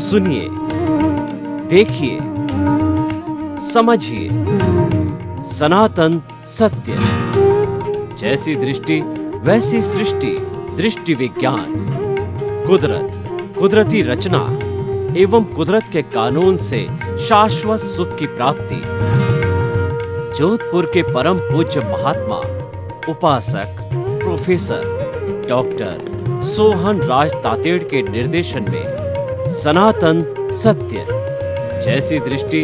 सुनिए, देखिए, समझिए सनातन सत्य। जैसी दृष्टि वैसी सृष्टि, दृष्टि विज्ञान। कुदरत, कुदरती रचना एवं कुदरत के कानून से शाश्वत सुख की प्राप्ति। जोधपुर के परम पूज्य महात्मा उपासक प्रोफेसर डॉक्टर सोहन राज तातेड़ के निर्देशन में सनातन सत्य। जैसी दृष्टि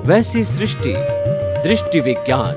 वैसी सृष्टि, दृष्टि विज्ञान।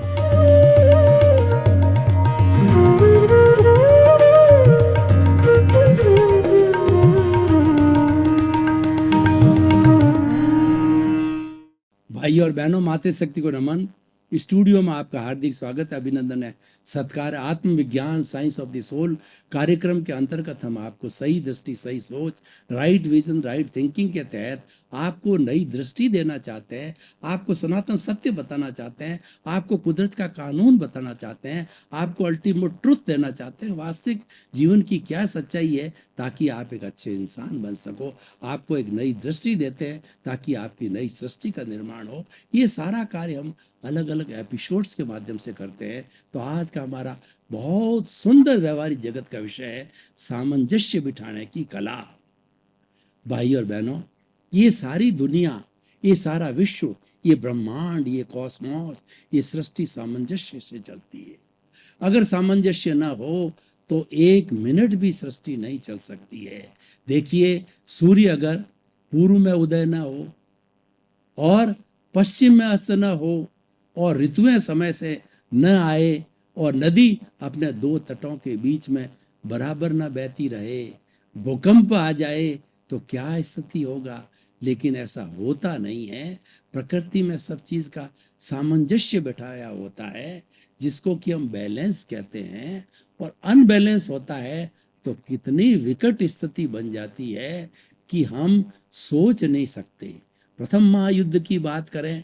भाई और बहनों, मातृशक्ति को नमन। स्टूडियो में आपका हार्दिक स्वागत है, अभिनंदन है, सत्कार है। आत्मविज्ञान साइंस ऑफ द सोल कार्यक्रम के अंतर्गत हम आपको सही दृष्टि, सही सोच, राइट विजन, राइट थिंकिंग के तहत आपको नई दृष्टि देना चाहते हैं, आपको सनातन सत्य बताना चाहते हैं, आपको कुदरत का कानून बताना चाहते हैं, आपको अल्टीमेट ट्रुथ देना चाहते हैं, वास्तविक जीवन की क्या सच्चाई है, ताकि आप एक अच्छे इंसान बन सको। आपको एक नई दृष्टि देते हैं ताकि आपकी नई सृष्टि का निर्माण हो। ये सारा कार्य हम अलग अलग एपिसोड्स के माध्यम से करते हैं। तो आज का हमारा बहुत सुंदर व्यवहारिक जगत का विषय है सामंजस्य बिठाने की कला। भाई और बहनों, ये सारी दुनिया, ये सारा विश्व, ये ब्रह्मांड, ये कॉस्मोस, ये सृष्टि सामंजस्य से चलती है। अगर सामंजस्य ना हो तो एक मिनट भी सृष्टि नहीं चल सकती है। देखिए, सूर्य अगर पूर्व में उदय ना हो और पश्चिम में अस्त न हो और ऋतुएं समय से न आए और नदी अपने दो तटों के बीच में बराबर न बहती रहे, भूकंप आ जाए तो क्या स्थिति होगा। लेकिन ऐसा होता नहीं है। प्रकृति में सब चीज का सामंजस्य बिठाया होता है, जिसको कि हम बैलेंस कहते हैं। और अनबैलेंस होता है तो कितनी विकट स्थिति बन जाती है कि हम सोच नहीं सकते। प्रथम महायुद्ध की बात करें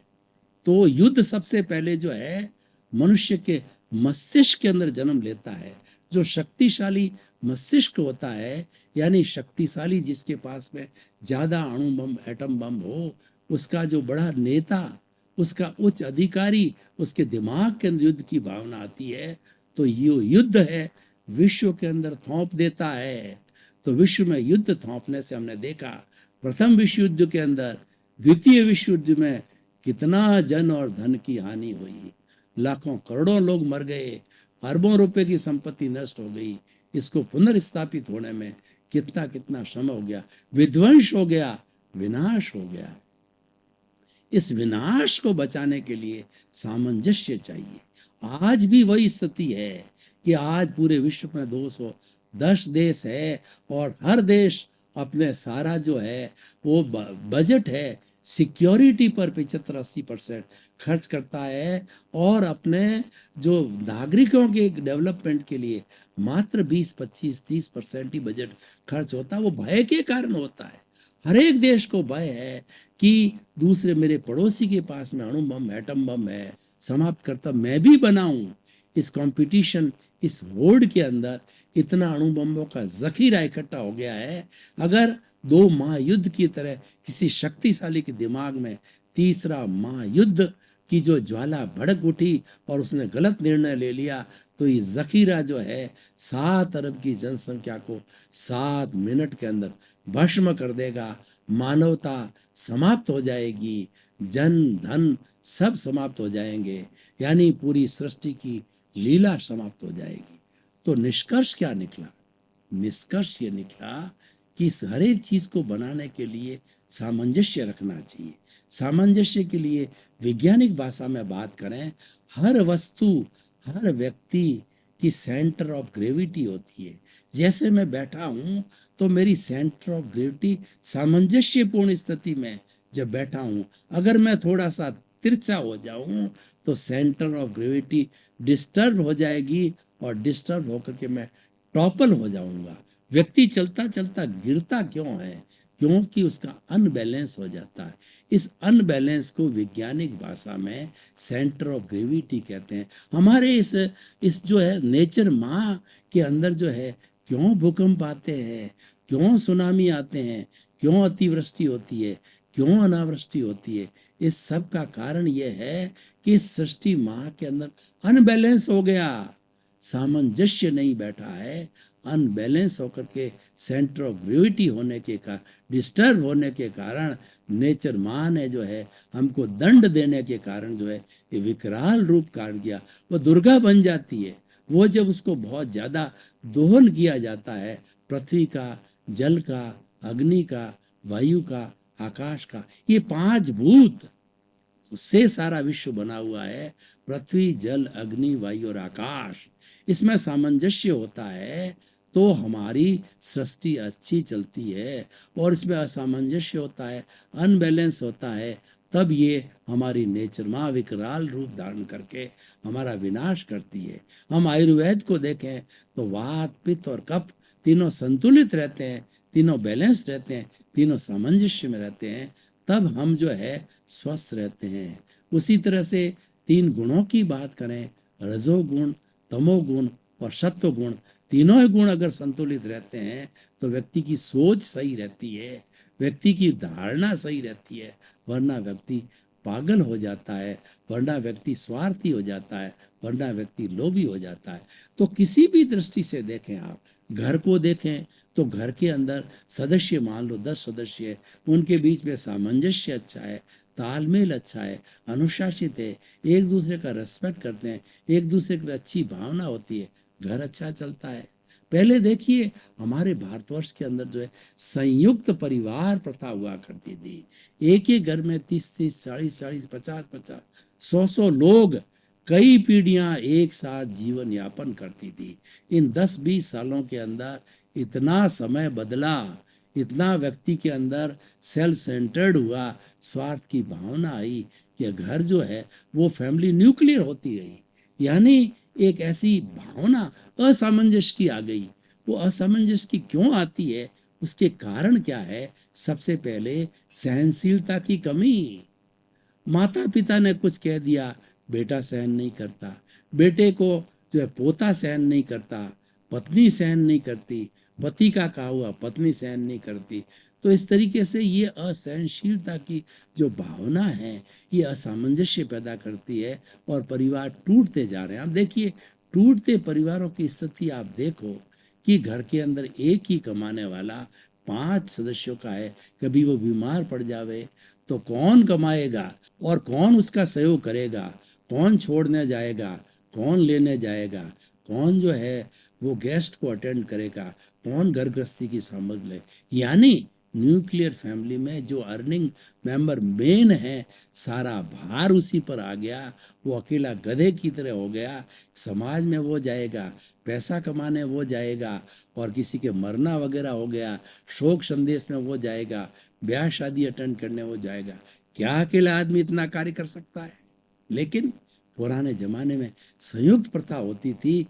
तो युद्ध सबसे पहले जो है मनुष्य के मस्तिष्क के अंदर जन्म लेता है। जो शक्तिशाली मस्तिष्क होता है, यानी शक्तिशाली जिसके पास में ज्यादा अणु बम, एटम बम हो, उसका जो बड़ा नेता, उसका उच्च अधिकारी, उसके दिमाग के अंदर युद्ध की भावना आती है तो ये युद्ध है विश्व के अंदर थोप देता है। तो विश्व में युद्ध थोपने से हमने देखा प्रथम विश्व युद्ध के अंदर, द्वितीय विश्व युद्ध में कितना जन और धन की हानि हुई, लाखों करोड़ों लोग मर गए, अरबों रुपए की संपत्ति नष्ट हो गई। इसको पुनर्स्थापित होने में कितना कितना श्रम हो गया, विध्वंस हो गया, विनाश हो गया। इस विनाश को बचाने के लिए सामंजस्य चाहिए। आज भी वही स्थिति है कि आज पूरे विश्व में 210 देश है और हर देश अपने सारा जो है वो बजट है सिक्योरिटी पर 75-80% खर्च करता है और अपने जो नागरिकों के डेवलपमेंट के लिए मात्र 20-25-30% ही बजट खर्च होता है। वो भय के कारण होता है। हर एक देश को भय है कि दूसरे मेरे पड़ोसी के पास में अणु बम, एटम बम है, समाप्त करता मैं भी बनाऊं। इस कंपटीशन, इस होड़ के अंदर इतना अणु बमों का जखीरा इकट्ठा हो गया है। अगर दो महायुद्ध की तरह किसी शक्तिशाली के दिमाग में तीसरा महायुद्ध की जो ज्वाला भड़क उठी और उसने गलत निर्णय ले लिया तो ये जखीरा जो है 7 अरब की जनसंख्या को 7 मिनट के अंदर भस्म कर देगा। मानवता समाप्त हो जाएगी, जन धन सब समाप्त हो जाएंगे, यानी पूरी सृष्टि की लीला समाप्त हो जाएगी। तो निष्कर्ष क्या निकला? निष्कर्ष ये निकला कि इस हर एक चीज को बनाने के लिए सामंजस्य रखना चाहिए। सामंजस्य के लिए वैज्ञानिक भाषा में बात करें, हर वस्तु, हर व्यक्ति की सेंटर ऑफ ग्रेविटी होती है। जैसे मैं बैठा हूं तो मेरी सेंटर ऑफ ग्रेविटी सामंजस्यपूर्ण स्थिति में जब बैठा हूं, अगर मैं थोड़ा सा तिरछा हो जाऊं तो सेंटर ऑफ ग्रेविटी डिस्टर्ब हो जाएगी और डिस्टर्ब होकर के मैं टॉपल हो जाऊंगा। व्यक्ति चलता चलता गिरता क्यों है? क्योंकि उसका अनबैलेंस हो जाता है। इस अनबैलेंस को वैज्ञानिक भाषा में सेंटर ऑफ ग्रेविटी कहते हैं। हमारे इस जो है नेचर माँ के अंदर जो है क्यों भूकंप आते हैं, क्यों सुनामी आते हैं, क्यों अतिवृष्टि होती है, क्यों अनावृष्टि होती है, इस सब का कारण यह है कि सृष्टि माँ के अंदर अनबैलेंस हो गया, सामंजस्य नहीं बैठा है। अनबैलेंस होकर के सेंटर ऑफ ग्रेविटी होने के कारण, डिस्टर्ब होने के कारण नेचर माँ ने जो है हमको दंड देने के कारण जो है ये विकराल रूप काट दिया। वो दुर्गा बन जाती है। वो जब उसको बहुत ज़्यादा दोहन किया जाता है, पृथ्वी का, जल का, अग्नि का, वायु का, आकाश का, ये 5 भूत, उससे सारा विश्व बना हुआ है। पृथ्वी, जल, अग्नि, वायु और आकाश, इसमें सामंजस्य होता है तो हमारी सृष्टि अच्छी चलती है, और इसमें असामंजस्य होता है, अनबैलेंस होता है, तब ये हमारी नेचर माँ विकराल रूप धारण करके हमारा विनाश करती है। हम आयुर्वेद को देखें तो वात, पित्त और कफ तीनों संतुलित रहते हैं, तीनों बैलेंस रहते हैं, तीनों सामंजस्य में रहते हैं, तब हम जो है स्वस्थ रहते हैं। उसी तरह से 3 गुणों की बात करें, रजोगुण, तमोगुण और सत्वगुण, तीनों ही गुण अगर संतुलित रहते हैं तो व्यक्ति की सोच सही रहती है, व्यक्ति की धारणा सही रहती है, वरना व्यक्ति पागल हो जाता है, वरना व्यक्ति स्वार्थी हो जाता है, वरना व्यक्ति लोभी हो जाता है। तो किसी भी दृष्टि से देखें, आप घर को देखें तो घर के अंदर सदस्य मान लो 10 सदस्य है, उनके बीच में सामंजस्य अच्छा है, तालमेल अच्छा है, अनुशासित है, एक दूसरे का रेस्पेक्ट करते हैं, एक दूसरे की अच्छी भावना होती है, घर अच्छा चलता है। पहले देखिए हमारे भारतवर्ष के अंदर जो है संयुक्त परिवार प्रथा हुआ करती थी। एक ही घर में 30-30, 40-40, 50-50, 100-100 लोग कई पीढ़ियां एक साथ जीवन यापन करती थी। इन 10-20 सालों के अंदर इतना समय बदला, इतना व्यक्ति के अंदर सेल्फ सेंटर्ड हुआ, स्वार्थ की भावना आई कि घर जो है वो फैमिली न्यूक्लियर होती रही। यानी एक ऐसी भावना असामंजस्य की आ गई। वो असामंजस्य की क्यों आती है, उसके कारण क्या है? सबसे पहले सहनशीलता की कमी। माता पिता ने कुछ कह दिया, बेटा सहन नहीं करता, बेटे को जो है पोता सहन नहीं करता, पत्नी सहन नहीं करती, पति का कहा हुआ पत्नी सहन नहीं करती। तो इस तरीके से ये असहनशीलता की जो भावना है ये असामंजस्य पैदा करती है और परिवार टूटते जा रहे हैं। आप देखिए टूटते परिवारों की स्थिति आप देखो कि घर के अंदर एक ही कमाने वाला 5 सदस्यों का है, कभी वो बीमार पड़ जावे तो कौन कमाएगा और कौन उसका सहयोग करेगा, कौन छोड़ने जाएगा, कौन लेने जाएगा, कौन जो है वो गेस्ट को अटेंड करेगा, कौन घर गृहस्थी की सामग्री ले। यानी न्यूक्लियर फैमिली में जो अर्निंग मेंबर मेन है, सारा भार उसी पर आ गया, वो अकेला गधे की तरह हो गया। समाज में वो जाएगा, पैसा कमाने वो जाएगा, और किसी के मरना वगैरह हो गया, शोक संदेश में वो जाएगा, ब्याह शादी अटेंड करने वो जाएगा। क्या अकेला आदमी इतना कार्य कर सकता है? लेकिन पुराने जमाने में संयुक्त प्रथा होती थी।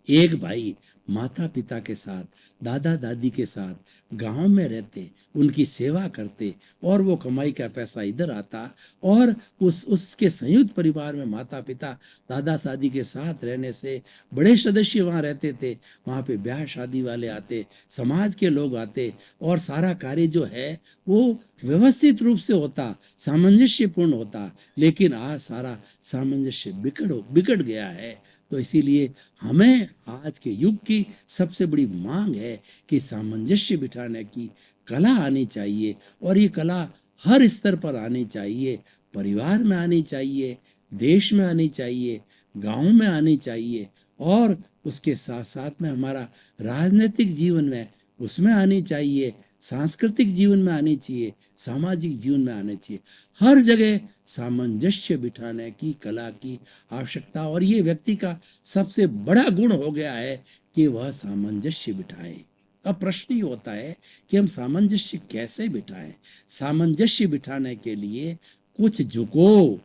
एक भाई माता पिता के साथ, दादा दादी के साथ गांव में रहते, उनकी सेवा करते, और वो कमाई का पैसा इधर आता, और उसके संयुक्त परिवार में माता पिता दादा दादी के साथ रहने से बड़े सदस्य वहाँ रहते थे। वहाँ पे ब्याह शादी वाले आते, समाज के लोग आते, और सारा कार्य जो है वो व्यवस्थित रूप से होता, सामंजस्यपूर्ण होता। लेकिन आज सारा सामंजस्य बिगड़ गया है। तो इसीलिए हमें आज के युग की सबसे बड़ी मांग है कि सामंजस्य बिठाने की कला आनी चाहिए, और ये कला हर स्तर पर आनी चाहिए। परिवार में आनी चाहिए, देश में आनी चाहिए, गांव में आनी चाहिए, और उसके साथ साथ में हमारा राजनीतिक जीवन में उसमें आनी चाहिए, सांस्कृतिक जीवन में आनी चाहिए, सामाजिक जीवन में आने चाहिए। हर जगह सामंजस्य बिठाने की कला की आवश्यकता, और ये व्यक्ति का सबसे बड़ा गुण हो गया है कि वह सामंजस्य बिठाए। अब प्रश्न ही होता है कि हम सामंजस्य कैसे बिठाएं? सामंजस्य बिठाने के लिए कुछ झुको,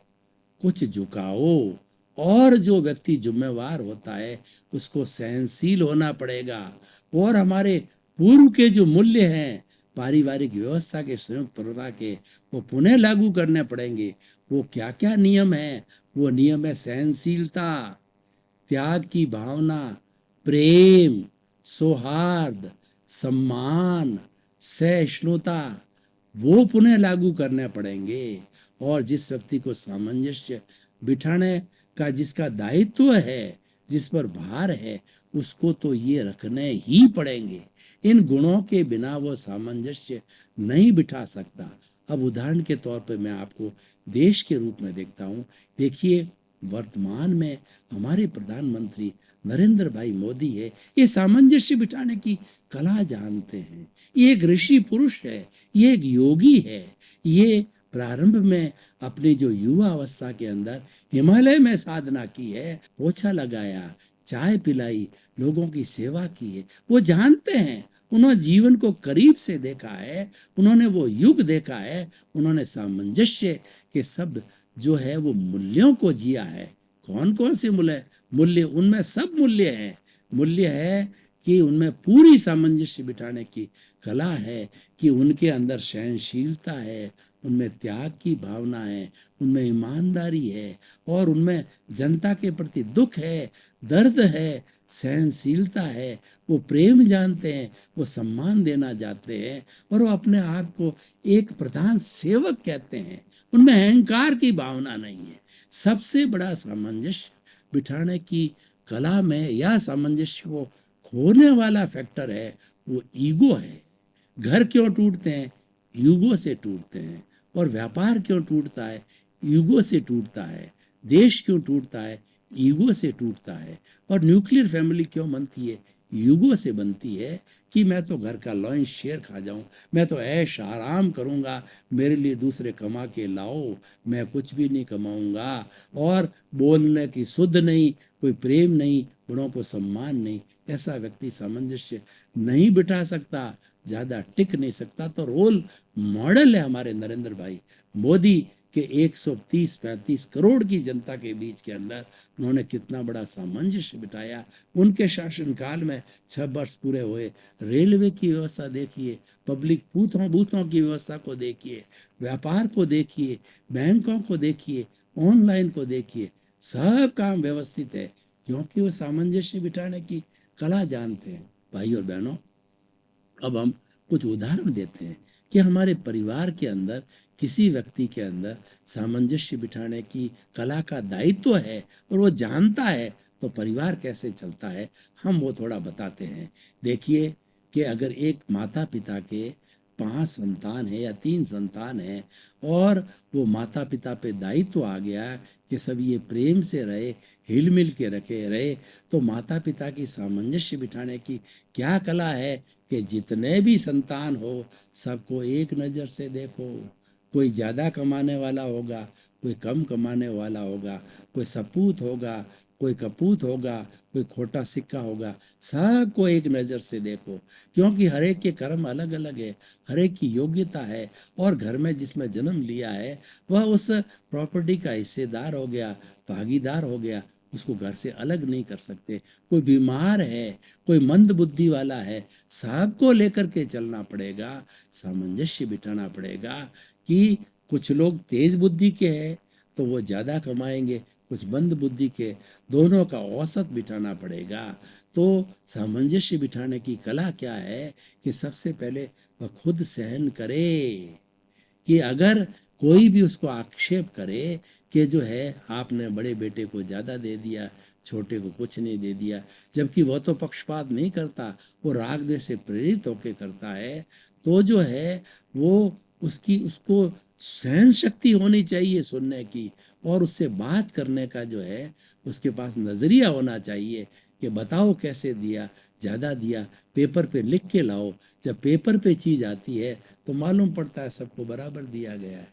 कुछ झुकाओ, और जो व्यक्ति जिम्मेवार होता है उसको सहनशील होना पड़ेगा। और हमारे पूर्व के जो मूल्य हैं, पारिवारिक व्यवस्था के, संयुक्त परिवार के, वो पुनः लागू करने पड़ेंगे। वो क्या क्या नियम है? वो नियम है सहनशीलता, त्याग की भावना, प्रेम, सौहार्द, सम्मान, सहिष्णुता वो पुनः लागू करने पड़ेंगे। और जिस व्यक्ति को सामंजस्य बिठाने का जिसका दायित्व है, जिस पर भार है, उसको तो ये रखने ही पड़ेंगे। इन गुणों के बिना वो सामंजस्य नहीं बिठा सकता। अब उदाहरण के तौर पे मैं आपको देश के रूप में देखता हूँ। देखिए, वर्तमान में हमारे प्रधानमंत्री नरेंद्र भाई मोदी है, ये सामंजस्य बिठाने की कला जानते हैं। ये एक ऋषि पुरुष है, ये एक योगी है। ये प्रारंभ में अपनी जो युवा अवस्था के अंदर हिमालय में साधना की है, पोछा लगाया, चाय पिलाई, लोगों की सेवा की है। वो जानते हैं, उन्होंने जीवन को करीब से देखा है, उन्होंने वो युग देखा है, उन्होंने सामंजस्य के शब्द जो है वो मूल्यों को जिया है। कौन कौन से मूल्य? उनमें सब मूल्य है। मूल्य है कि उनमें पूरी सामंजस्य बिठाने की कला है, कि उनके अंदर सहनशीलता है, उनमें त्याग की भावना है, उनमें ईमानदारी है, और उनमें जनता के प्रति दुख है, दर्द है, सहनशीलता है। वो प्रेम जानते हैं, वो सम्मान देना चाहते हैं, और वो अपने आप को एक प्रधान सेवक कहते हैं। उनमें अहंकार की भावना नहीं है। सबसे बड़ा सामंजस्य बिठाने की कला में या सामंजस्य को खोने वाला फैक्टर है वो ईगो है। घर क्यों टूटते हैं? ईगो से टूटते हैं। और व्यापार क्यों टूटता है? ईगो से टूटता है। देश क्यों टूटता है? ईगो से टूटता है। और न्यूक्लियर फैमिली क्यों बनती है? ईगो से बनती है कि मैं तो घर का लॉइन शेयर खा जाऊं, मैं तो ऐश आराम करूंगा, मेरे लिए दूसरे कमा के लाओ, मैं कुछ भी नहीं कमाऊंगा। और बोलने की शुद्ध नहीं, कोई प्रेम नहीं, गुणों को सम्मान नहीं। ऐसा व्यक्ति सामंजस्य नहीं बिठा सकता, ज़्यादा टिक नहीं सकता। तो रोल मॉडल है हमारे नरेंद्र भाई मोदी के 130-135 करोड़ की जनता के बीच के अंदर उन्होंने कितना बड़ा सामंजस्य बिठाया। उनके शासनकाल में 6 वर्ष पूरे हुए। रेलवे की व्यवस्था देखिए, पब्लिक बूथों की व्यवस्था को देखिए, व्यापार को देखिए, बैंकों को देखिए, ऑनलाइन को देखिए, सब काम व्यवस्थित है, क्योंकि वो सामंजस्य बिठाने की कला जानते हैं। भाई और बहनों, अब हम कुछ उदाहरण देते हैं कि हमारे परिवार के अंदर किसी व्यक्ति के अंदर सामंजस्य बिठाने की कला का दायित्व है और वो जानता है, तो परिवार कैसे चलता है हम वो थोड़ा बताते हैं। देखिए कि अगर एक माता पिता के 5 संतान है या 3 संतान है, और वो माता पिता पे दायित्व आ गया कि सब ये प्रेम से रहे, हिल मिल के रहे, तो माता पिता की सामंजस्य बिठाने की क्या कला है कि जितने भी संतान हो सबको एक नज़र से देखो। कोई ज़्यादा कमाने वाला होगा, कोई कम कमाने वाला होगा, कोई सपूत होगा, कोई कपूत होगा, कोई खोटा सिक्का होगा, सबको एक नज़र से देखो, क्योंकि हर एक के कर्म अलग अलग है, हर एक की योग्यता है। और घर में जिसमें जन्म लिया है वह उस प्रॉपर्टी का हिस्सेदार हो गया, भागीदार हो गया, उसको घर से अलग नहीं कर सकते। कोई बीमार है, कोई मंद बुद्धि वाला है, सबको लेकर के चलना पड़ेगा, सामंजस्य बिठाना पड़ेगा। कि कुछ लोग तेज बुद्धि के हैं तो वो ज़्यादा कमाएंगे, कुछ मंद बुद्धि के, दोनों का औसत बिठाना पड़ेगा। तो सामंजस्य बिठाने की कला क्या है कि सबसे पहले वह खुद सहन करे, कि अगर कोई भी उसको आक्षेप करे कि जो है आपने बड़े बेटे को ज़्यादा दे दिया, छोटे को कुछ नहीं दे दिया, जबकि वह तो पक्षपात नहीं करता, वो राग द्वेष से प्रेरित होकर करता है, तो जो है वो उसको सहन शक्ति होनी चाहिए सुनने की, और उससे बात करने का जो है उसके पास नज़रिया होना चाहिए कि बताओ कैसे दिया, ज़्यादा दिया, पेपर पे लिख के लाओ। जब पेपर पे चीज़ आती है तो मालूम पड़ता है सबको बराबर दिया गया है।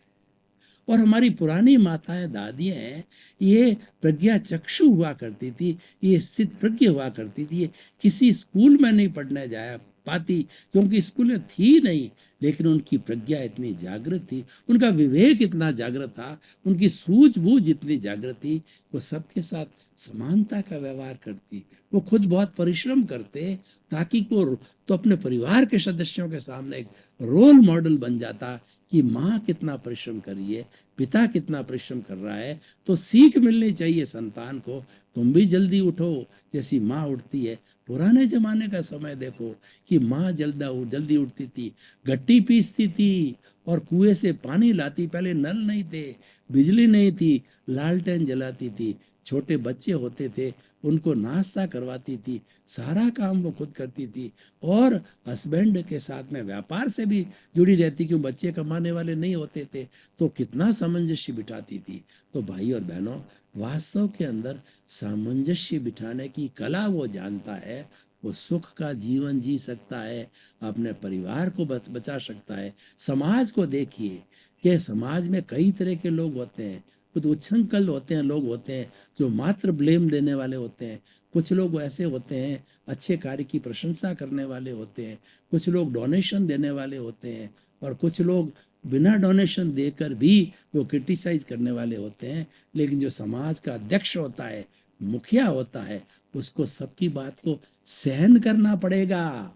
और हमारी पुरानी माताएं दादियां हैं, ये प्रज्ञा चक्षु हुआ करती थी, ये स्थित प्रज्ञ हुआ करती थी, ये किसी स्कूल में नहीं पढ़ने जाया पाती, क्योंकि स्कूल में थी नहीं, लेकिन उनकी प्रज्ञा इतनी जागृत थी, उनका विवेक इतना जागृत था, उनकी सूझबूझ इतनी जागृत थी, वो सबके साथ समानता का व्यवहार करती। वो खुद बहुत परिश्रम करते ताकि वो तो अपने परिवार के सदस्यों के सामने एक रोल मॉडल बन जाता कि माँ कितना परिश्रम कर रही है, पिता कितना परिश्रम कर रहा है, तो सीख मिलनी चाहिए संतान को, तुम भी जल्दी उठो जैसी माँ उठती है। पुराने जमाने का समय देखो कि माँ जल्दी उठती थी, गट्टी पीसती थी और कुएं से पानी लाती। पहले नल नहीं थे, बिजली नहीं थी, लालटेन जलाती थी, छोटे बच्चे होते थे उनको नाश्ता करवाती थी, सारा काम वो खुद करती थी और हस्बैंड के साथ में व्यापार से भी जुड़ी रहती, क्यों बच्चे कमाने वाले नहीं होते थे, तो कितना सामंजस्य बिठाती थी। तो भाई और बहनों, वास्तव के अंदर सामंजस्य बिठाने की कला वो जानता है, वो सुख का जीवन जी सकता है, अपने परिवार को बचा सकता है। समाज को देखिए कि समाज में कई तरह के लोग होते हैं, कुछ उच्छृंखल होते हैं, लोग होते हैं जो मात्र ब्लेम देने वाले होते हैं, कुछ लोग ऐसे होते हैं अच्छे कार्य की प्रशंसा करने वाले होते हैं, कुछ लोग डोनेशन देने वाले होते हैं और कुछ लोग बिना डोनेशन देकर भी वो क्रिटिसाइज करने वाले होते हैं। लेकिन जो समाज का अध्यक्ष होता है, मुखिया होता है, उसको सबकी बात को सहन करना पड़ेगा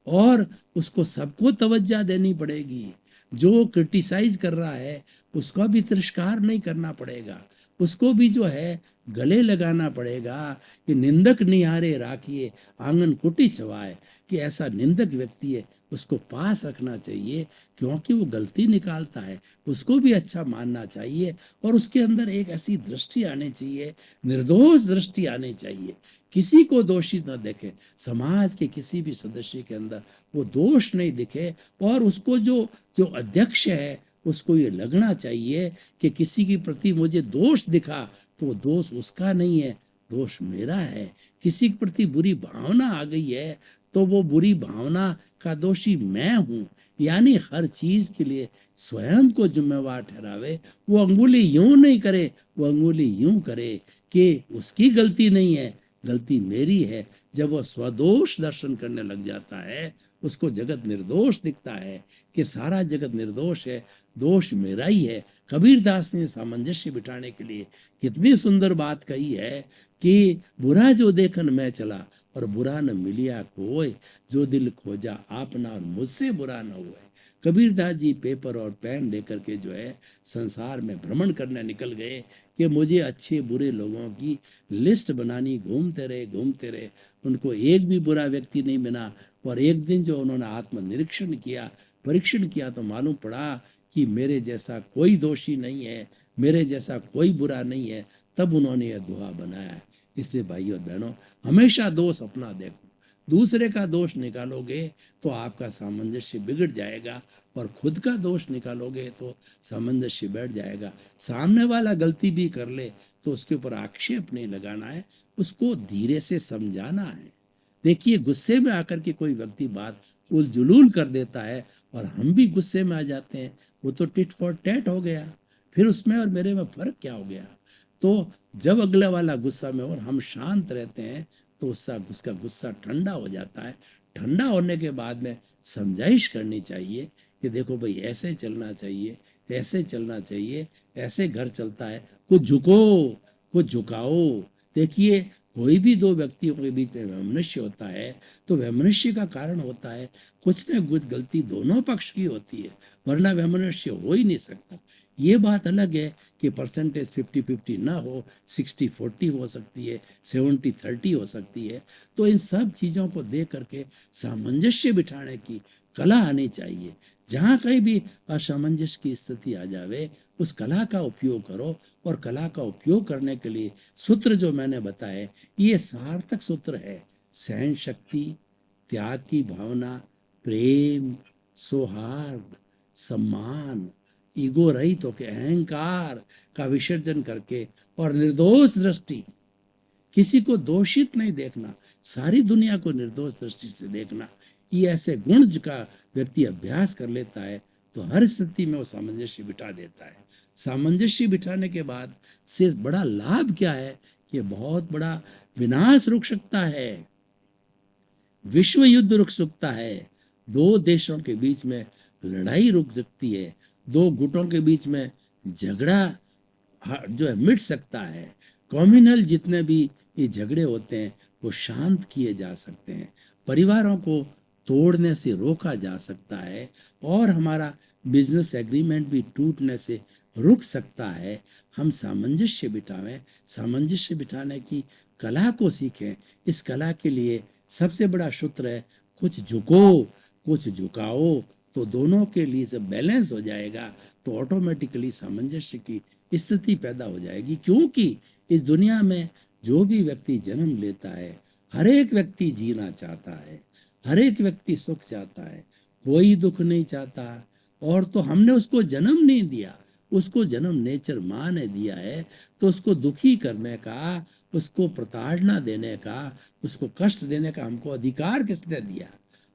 और उसको सबको तवज्जो देनी पड़ेगी। जो क्रिटिसाइज कर रहा है उसका भी तिरस्कार नहीं करना पड़ेगा, उसको भी जो है गले लगाना पड़ेगा कि निंदक निहारे राखिए आंगन कुटी छवाए, कि ऐसा निंदक व्यक्ति है उसको पास रखना चाहिए क्योंकि वो गलती निकालता है, उसको भी अच्छा मानना चाहिए और उसके अंदर एक ऐसी दृष्टि आनी चाहिए, निर्दोष दृष्टि आनी चाहिए, किसी को दोषी न देखे, समाज के किसी भी सदस्य के अंदर वो दोष नहीं दिखे और उसको जो अध्यक्ष है उसको ये लगना चाहिए कि किसी के प्रति मुझे दोष दिखा तो दोष उसका नहीं है, दोष मेरा है। किसी के प्रति बुरी भावना आ गई है तो वो बुरी भावना का दोषी मैं हूं। यानी हर चीज के लिए स्वयं को जिम्मेवार ठहरावे, वो अंगुली यूं नहीं करे, वो अंगुली यूं करे कि उसकी गलती नहीं है, गलती मेरी है। जब वो स्वदोष दर्शन करने लग जाता है, उसको जगत निर्दोष दिखता है कि सारा जगत निर्दोष है, दोष मेरा ही है। कबीरदास ने सामंजस्य बिठाने के लिए कितनी सुंदर बात कही है कि बुरा जो देखन मैं चला और बुरा न मिलिया कोय, जो दिल खोजा आपना और मुझसे बुरा न हुए। कबीरदास जी पेपर और पेन लेकर के जो है संसार में भ्रमण करने निकल गए कि मुझे अच्छे बुरे लोगों की लिस्ट बनानी। घूमते रहे, उनको एक भी बुरा व्यक्ति नहीं मिला और एक दिन जो उन्होंने आत्मनिरीक्षण किया, परीक्षण किया, तो मालूम पड़ा कि मेरे जैसा कोई दोषी नहीं है, मेरे जैसा कोई बुरा नहीं है। तब उन्होंने यह दुआ बनाया है। इसलिए भाई और बहनों, हमेशा दोष अपना देखो, दूसरे का दोष निकालोगे तो आपका सामंजस्य बिगड़ जाएगा और खुद का दोष निकालोगे तो सामंजस्य बैठ जाएगा। सामने वाला गलती भी कर ले तो उसके ऊपर आक्षेप नहीं लगाना है, उसको धीरे से समझाना है। देखिए, गुस्से में आकर के कोई व्यक्ति बात उलझुलूल कर देता है और हम भी गुस्से में आ जाते हैं, वो तो टिट फॉर टैट हो गया, फिर उसमें और मेरे में फर्क क्या हो गया। तो जब अगला वाला गुस्सा में और हम शांत रहते हैं तो उसका गुस्सा ठंडा हो जाता है। ठंडा होने के बाद में समझाइश करनी चाहिए कि देखो भाई, ऐसे चलना चाहिए, ऐसे चलना चाहिए, ऐसे घर चलता है, कुछ झुको, कुछ झुकाओ। देखिए, कोई भी दो व्यक्तियों के बीच में वैमनस्य होता है तो वैमनस्य का कारण होता है कुछ न कुछ गलती दोनों पक्ष की होती है, वरना वैमनस्य हो ही नहीं सकता। ये बात अलग है कि परसेंटेज 50-50 ना हो, 60-40 हो सकती है, 70-30 हो सकती है। तो इन सब चीज़ों को देख करके सामंजस्य बिठाने की कला आनी चाहिए। जहाँ कहीं भी असामंजस्य की स्थिति आ जावे, उस कला का उपयोग करो और कला का उपयोग करने के लिए सूत्र जो मैंने बताए, ये सार्थक सूत्र है। सहन शक्ति, त्याग की भावना, प्रेम, सौहार्द, सम्मान, ईगो रहित होकर अहंकार का विसर्जन करके और निर्दोष दृष्टि, किसी को दोषित नहीं देखना, सारी दुनिया को निर्दोष दृष्टि से देखना, ये ऐसे गुण का व्यक्ति अभ्यास कर लेता है तो हर स्थिति में वो सामंजस्य बिठा देता है। सामंजस्य बिठाने के बाद से बड़ा लाभ क्या है कि बहुत बड़ा विनाश रुक सकता है, विश्व युद्ध रुक सकता है दो देशों के बीच में लड़ाई रुक सकती है, दो गुटों के बीच में झगड़ा जो है मिट सकता है। कम्युनल जितने भी ये झगड़े होते हैं वो शांत किए जा सकते हैं, परिवारों को तोड़ने से रोका जा सकता है, और हमारा बिजनेस एग्रीमेंट भी टूटने से रुक सकता है। हम सामंजस्य बिठावें, सामंजस्य बिठाने की कला को सीखें। इस कला के लिए सबसे बड़ा सूत्र है कुछ झुको कुछ झुकाओ, तो दोनों के लिए जब बैलेंस हो जाएगा तो ऑटोमेटिकली सामंजस्य की स्थिति पैदा हो जाएगी। क्योंकि इस दुनिया में जो भी व्यक्ति जन्म लेता है, हर एक व्यक्ति जीना चाहता है, हर एक व्यक्ति सुख चाहता है, कोई दुख नहीं चाहता। और तो हमने उसको जन्म नहीं दिया, उसको जन्म नेचर माँ ने दिया है, तो उसको दुखी करने का, उसको प्रताड़ना देने का, उसको कष्ट देने का हमको अधिकार किसने दिया?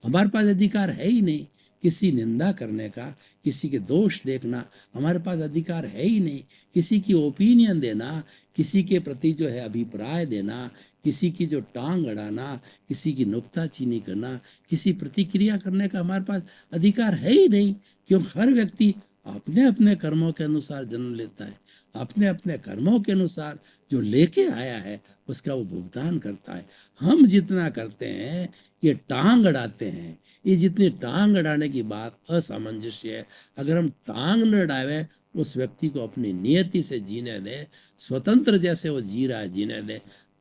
हमारे पास अधिकार है ही नहीं। किसी निंदा करने का, किसी के दोष देखना हमारे पास अधिकार है ही नहीं। किसी की ओपिनियन देना, किसी के प्रति जो है अभिप्राय देना, किसी की जो टांग अड़ाना, किसी की नुक्ताचीनी करना, किसी प्रतिक्रिया करने का हमारे पास अधिकार है ही नहीं। क्योंकि हर व्यक्ति अपने अपने कर्मों के अनुसार जन्म लेता है, अपने अपने कर्मों के अनुसार जो लेके आया है उसका वो भुगतान करता है। हम जितना करते हैं ये टांग अड़ाते हैं, ये जितनी टांग अड़ाने की बात असामंजस्य है। अगर हम टांग न अड़ावे, उस व्यक्ति को अपनी नियति से जीने दें, स्वतंत्र जैसे वो जी रहा है जीने दें,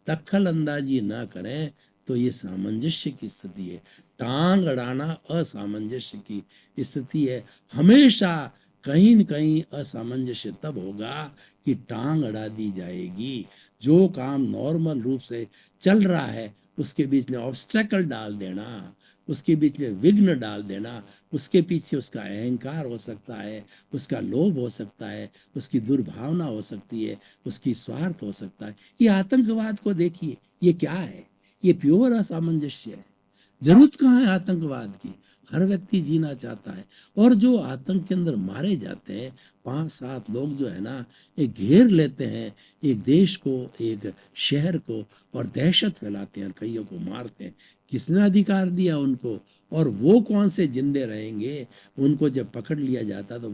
दखल अंदाजी ना करें, तो ये सामंजस्य की स्थिति है। टांग अड़ाना असामंजस्य की स्थिति है। हमेशा कहीं न कहीं असामंजस्य तब होगा कि टांग अड़ा दी जाएगी। जो काम नॉर्मल रूप से चल रहा है उसके बीच में ऑब्स्टेकल डाल देना, उसके बीच में विघ्न डाल देना, उसके पीछे उसका अहंकार हो सकता है, उसका लोभ हो सकता है, उसकी दुर्भावना हो सकती है, उसकी स्वार्थ हो सकता है। ये आतंकवाद को देखिए, ये क्या है? ये प्योर असामंजस्य है। जरूरत कहाँ है आतंकवाद की? हर व्यक्ति जीना चाहता है। और जो आतंक के अंदर मारे जाते हैं 5-7 लोग जो है ना, ये घेर लेते हैं एक देश को, एक शहर को, और दहशत फैलाते हैं, कईयों को मारते हैं। किसने अधिकार दिया उनको? और वो कौन से जिंदे रहेंगे? उनको जब पकड़ लिया जाता तो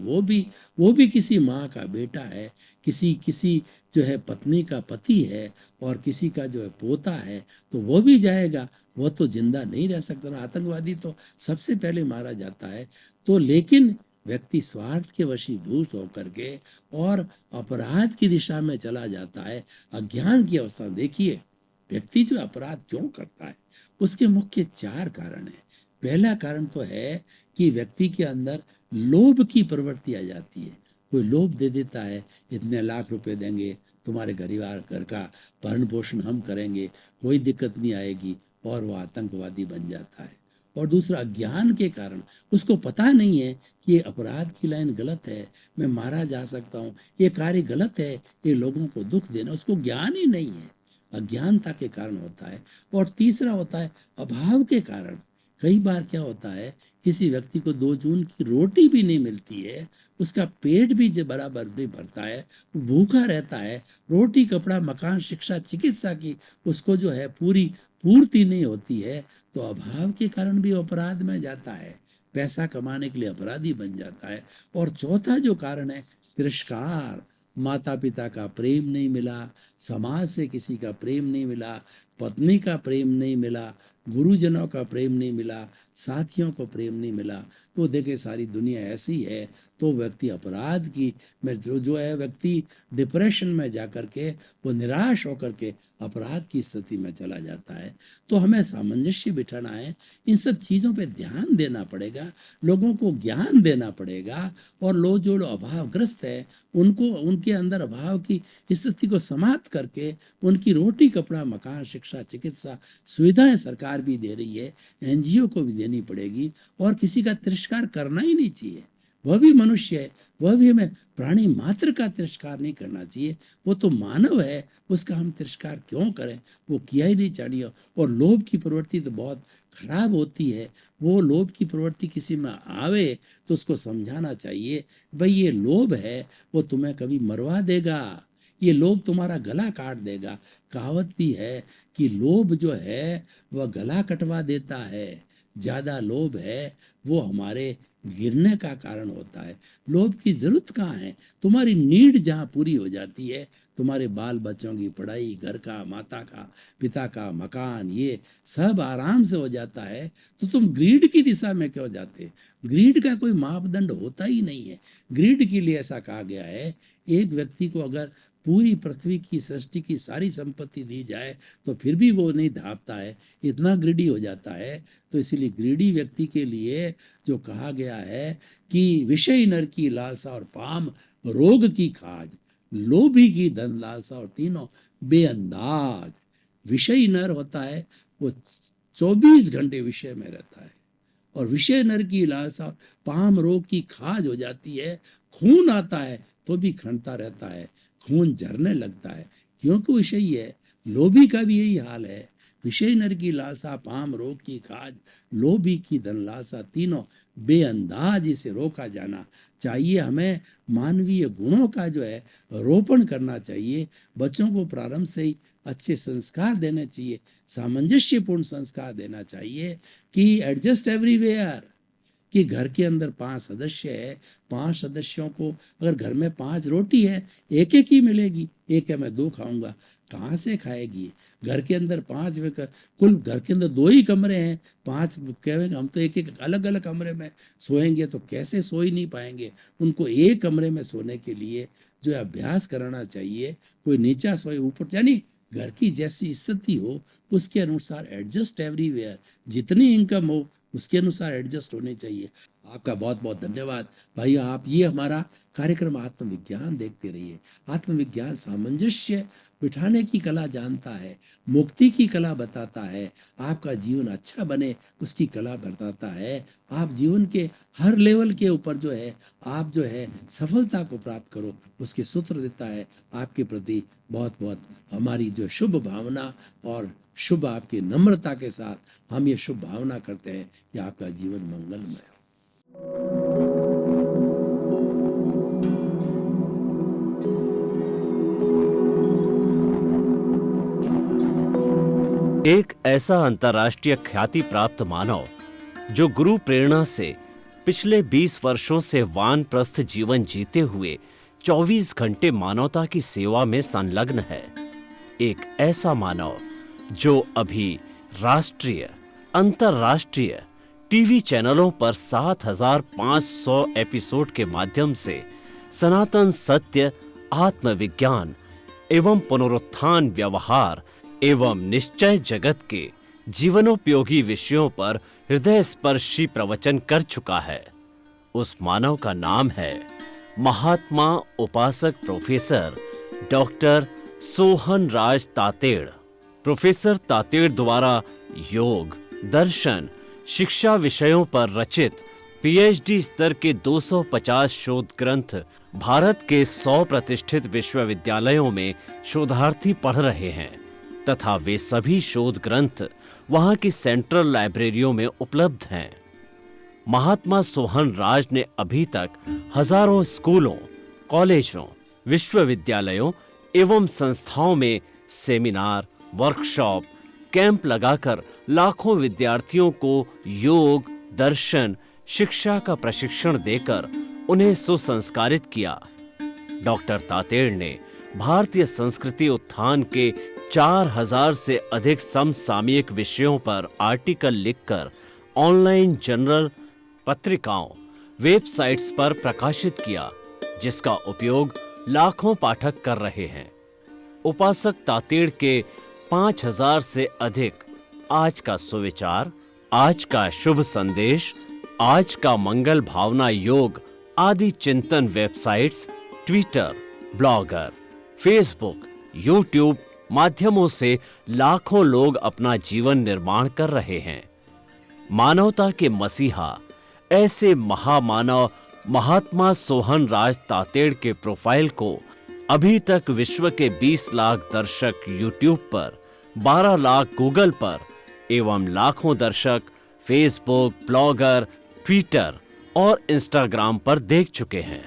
वो भी किसी माँ का बेटा है, किसी जो है पत्नी का पति है, और किसी का जो है पोता है, तो वो भी जाएगा, वो तो जिंदा नहीं रह सकता ना। आतंकवादी तो सबसे पहले मारा जाता है। तो लेकिन व्यक्ति स्वार्थ के वशीभूत होकर के और अपराध की दिशा में चला जाता है, अज्ञान की अवस्था। देखिए, व्यक्ति जो अपराध क्यों करता है, उसके मुख्य 4 कारण हैं। पहला कारण तो है कि व्यक्ति के अंदर लोभ की प्रवृत्ति आ जाती है। कोई लोभ दे देता है, इतने लाख रुपए देंगे, तुम्हारे घर का भरण पोषण हम करेंगे, कोई दिक्कत नहीं आएगी, और वो आतंकवादी बन जाता है। और दूसरा, अज्ञान के कारण, उसको पता नहीं है कि ये अपराध की लाइन गलत है, मैं मारा जा सकता हूँ, ये कार्य गलत है, ये लोगों को दुख देना, उसको ज्ञान ही नहीं है। अज्ञानता के कारण होता है। और तीसरा होता है अभाव के कारण। कई बार क्या होता है, किसी व्यक्ति को 2 जून की रोटी भी नहीं मिलती है, उसका पेट भी जो बराबर नहीं भरता है, वो भूखा रहता है, रोटी कपड़ा मकान शिक्षा चिकित्सा की उसको जो है पूरी पूर्ति नहीं होती है, तो अभाव के कारण भी अपराध में जाता है, पैसा कमाने के लिए अपराधी बन जाता है। और चौथा जो कारण है, तिरस्कार। माता पिता का प्रेम नहीं मिला, समाज से किसी का प्रेम नहीं मिला, पत्नी का प्रेम नहीं मिला, गुरुजनों का प्रेम नहीं मिला, साथियों को प्रेम नहीं मिला, तो देखे सारी दुनिया ऐसी है, तो व्यक्ति अपराध की में जो है व्यक्ति डिप्रेशन में जाकर के वो निराश होकर के अपराध की स्थिति में चला जाता है। तो हमें सामंजस्य बिठाना है, इन सब चीज़ों पे ध्यान देना पड़ेगा, लोगों को ज्ञान देना पड़ेगा, और लोग जो अभावग्रस्त है उनको उनके अंदर अभाव की स्थिति को समाप्त करके उनकी रोटी कपड़ा मकान शिक्षा चिकित्सा सुविधाएं सरकार भी दे रही है, एनजीओ को भी देनी पड़ेगी, और किसी का तिरस्कार करना ही नहीं चाहिए। वह भी मनुष्य है, वह भी हमें प्राणी मात्र का तिरस्कार नहीं करना चाहिए। वो तो मानव है, उसका हम तिरस्कार क्यों करें? वो किया ही नहीं चाहिए। और लोभ की प्रवृत्ति तो बहुत खराब होती है। वो लोभ की प्रवृत्ति किसी में आवे तो उसको समझाना चाहिए, भाई ये लोभ है, वो तुम्हें कभी मरवा देगा, ये लोभ तुम्हारा गला काट देगा। कहावत भी है कि लोभ जो है वह गला कटवा देता है, ज़्यादा लोभ है वो हमारे गिरने का कारण होता है। लोभ की जरूरत कहाँ है? तुम्हारी नीड जहाँ पूरी हो जाती है, तुम्हारे बाल बच्चों की पढ़ाई, घर का, माता का, पिता का मकान, ये सब आराम से हो जाता है, तो तुम ग्रीड की दिशा में क्यों जाते? ग्रीड का कोई मापदंड होता ही नहीं है। ग्रीड के लिए ऐसा कहा गया है, एक व्यक्ति को अगर पूरी पृथ्वी की सृष्टि की सारी संपत्ति दी जाए तो फिर भी वो नहीं धापता है, इतना ग्रीडी हो जाता है। तो इसीलिए ग्रीडी व्यक्ति के लिए जो कहा गया है कि विषय नर की लालसा और पाम रोग की खाज, लोभी की धन लालसा और तीनों बेअंदाज। विषय नर होता है वो 24 घंटे विषय में रहता है, और विषय नर की लालसा पाम रोग की खाज हो जाती है। खून आता है तो भी खनता रहता है, खून झरने लगता है, क्योंकि विषय है। लोभी का भी यही हाल है। विषय नर की लालसा पाम रोग की खाज, लोभी की धन लालसा, तीनों बेअंदाज इसे रोका जाना चाहिए। हमें मानवीय गुणों का जो है रोपण करना चाहिए। बच्चों को प्रारंभ से ही अच्छे संस्कार देने चाहिए, सामंजस्यपूर्ण संस्कार देना चाहिए कि एडजस्ट एवरीवेयर, कि घर के अंदर 5 सदस्य है, 5 सदस्यों को अगर घर में 5 रोटी है, एक एक ही मिलेगी, एक है मैं 2 खाऊंगा, कहाँ से खाएगी? घर के अंदर 5 कुल घर के अंदर 2 ही कमरे हैं, 5 कहेंगे हम तो एक एक अलग अलग कमरे में सोएंगे तो कैसे सो ही नहीं पाएंगे। उनको एक कमरे में सोने के लिए जो है अभ्यास कराना चाहिए। कोई नीचा सोए ऊपर, यानी घर की जैसी स्थिति हो उसके अनुसार एडजस्ट एवरीवेयर, जितनी इनकम हो उसके अनुसार एडजस्ट होने चाहिए। आपका बहुत बहुत धन्यवाद भाई। आप ये हमारा कार्यक्रम आत्मविज्ञान देखते रहिए। आत्मविज्ञान सामंजस्य बिठाने की कला जानता है, मुक्ति की कला बताता है, आपका जीवन अच्छा बने उसकी कला बताता है। आप जीवन के हर लेवल के ऊपर जो है आप जो है सफलता को प्राप्त करो उसके सूत्र देता है। आपके प्रति बहुत बहुत हमारी जो शुभ भावना और शुभ आपकी नम्रता के साथ हम ये शुभ भावना करते हैं कि आपका जीवन मंगलमय हो। एक ऐसा अंतर्राष्ट्रीय ख्याति प्राप्त मानव जो गुरु प्रेरणा से पिछले 20 वर्षों से वानप्रस्थ जीवन जीते हुए 24 घंटे मानवता की सेवा में संलग्न है। एक ऐसा मानव जो अभी राष्ट्रीय, अंतर्राष्ट्रीय टीवी चैनलों पर 7,500 एपिसोड के माध्यम से सनातन सत्य, आत्मविज्ञान एवं पुनरुत्थान, व्यवहार एवं निश्चय जगत के जीवनोपयोगी विषयों पर हृदय स्पर्शी प्रवचन कर चुका है। उस मानव का नाम है महात्मा उपासक प्रोफेसर डॉक्टर सोहन राज तातेड़। प्रोफेसर तातेड़ द्वारा योग, दर्शन, शिक्षा विषयों पर रचित पीएचडी स्तर के 250 शोध ग्रंथ भारत के 100 प्रतिष्ठित विश्वविद्यालयों में शोधार्थी पढ़ रहे हैं तथा वे सभी शोध ग्रंथ वहां की सेंट्रल लाइब्रेरियों में उपलब्ध हैं। महात्मा सोहन राज ने अभी तक हजारों स्कूलों, कॉलेजों, विश्वविद्यालयों एवं संस्थाओं में सेमिनार, वर्कशॉप, कैंप लगाकर लाखों विद्यार्थियों को योग, दर्शन, शिक्षा का प्रशिक्षण देकर उन्हें सुसंस्कारित किया। डॉक्टर तातेड़ ने भारतीय संस्कृति उत्थान के 4000 से अधिक समसामयिक विषयों पर आर्टिकल लिखकर ऑनलाइन जर्नल, पत्रिकाओं, वेबसाइट्स पर प्रकाशित किया, जिसका उपयोग लाखों पाठक कर रहे हैं। उपासक तातेड़ के 5000 से अधिक आज का सुविचार, आज का शुभ संदेश, आज का मंगल भावना योग आदि चिंतन websites, Twitter, blogger, Facebook, YouTube माध्यमों से लाखों लोग अपना जीवन निर्माण कर रहे हैं। मानवता के मसीहा ऐसे महामानव महात्मा सोहन राज तातेड़ के प्रोफाइल को अभी तक विश्व के 20 लाख दर्शक यूट्यूब पर, 12 लाख गूगल पर एवं लाखों दर्शक फेसबुक, ब्लॉगर, ट्विटर और इंस्टाग्राम पर देख चुके हैं।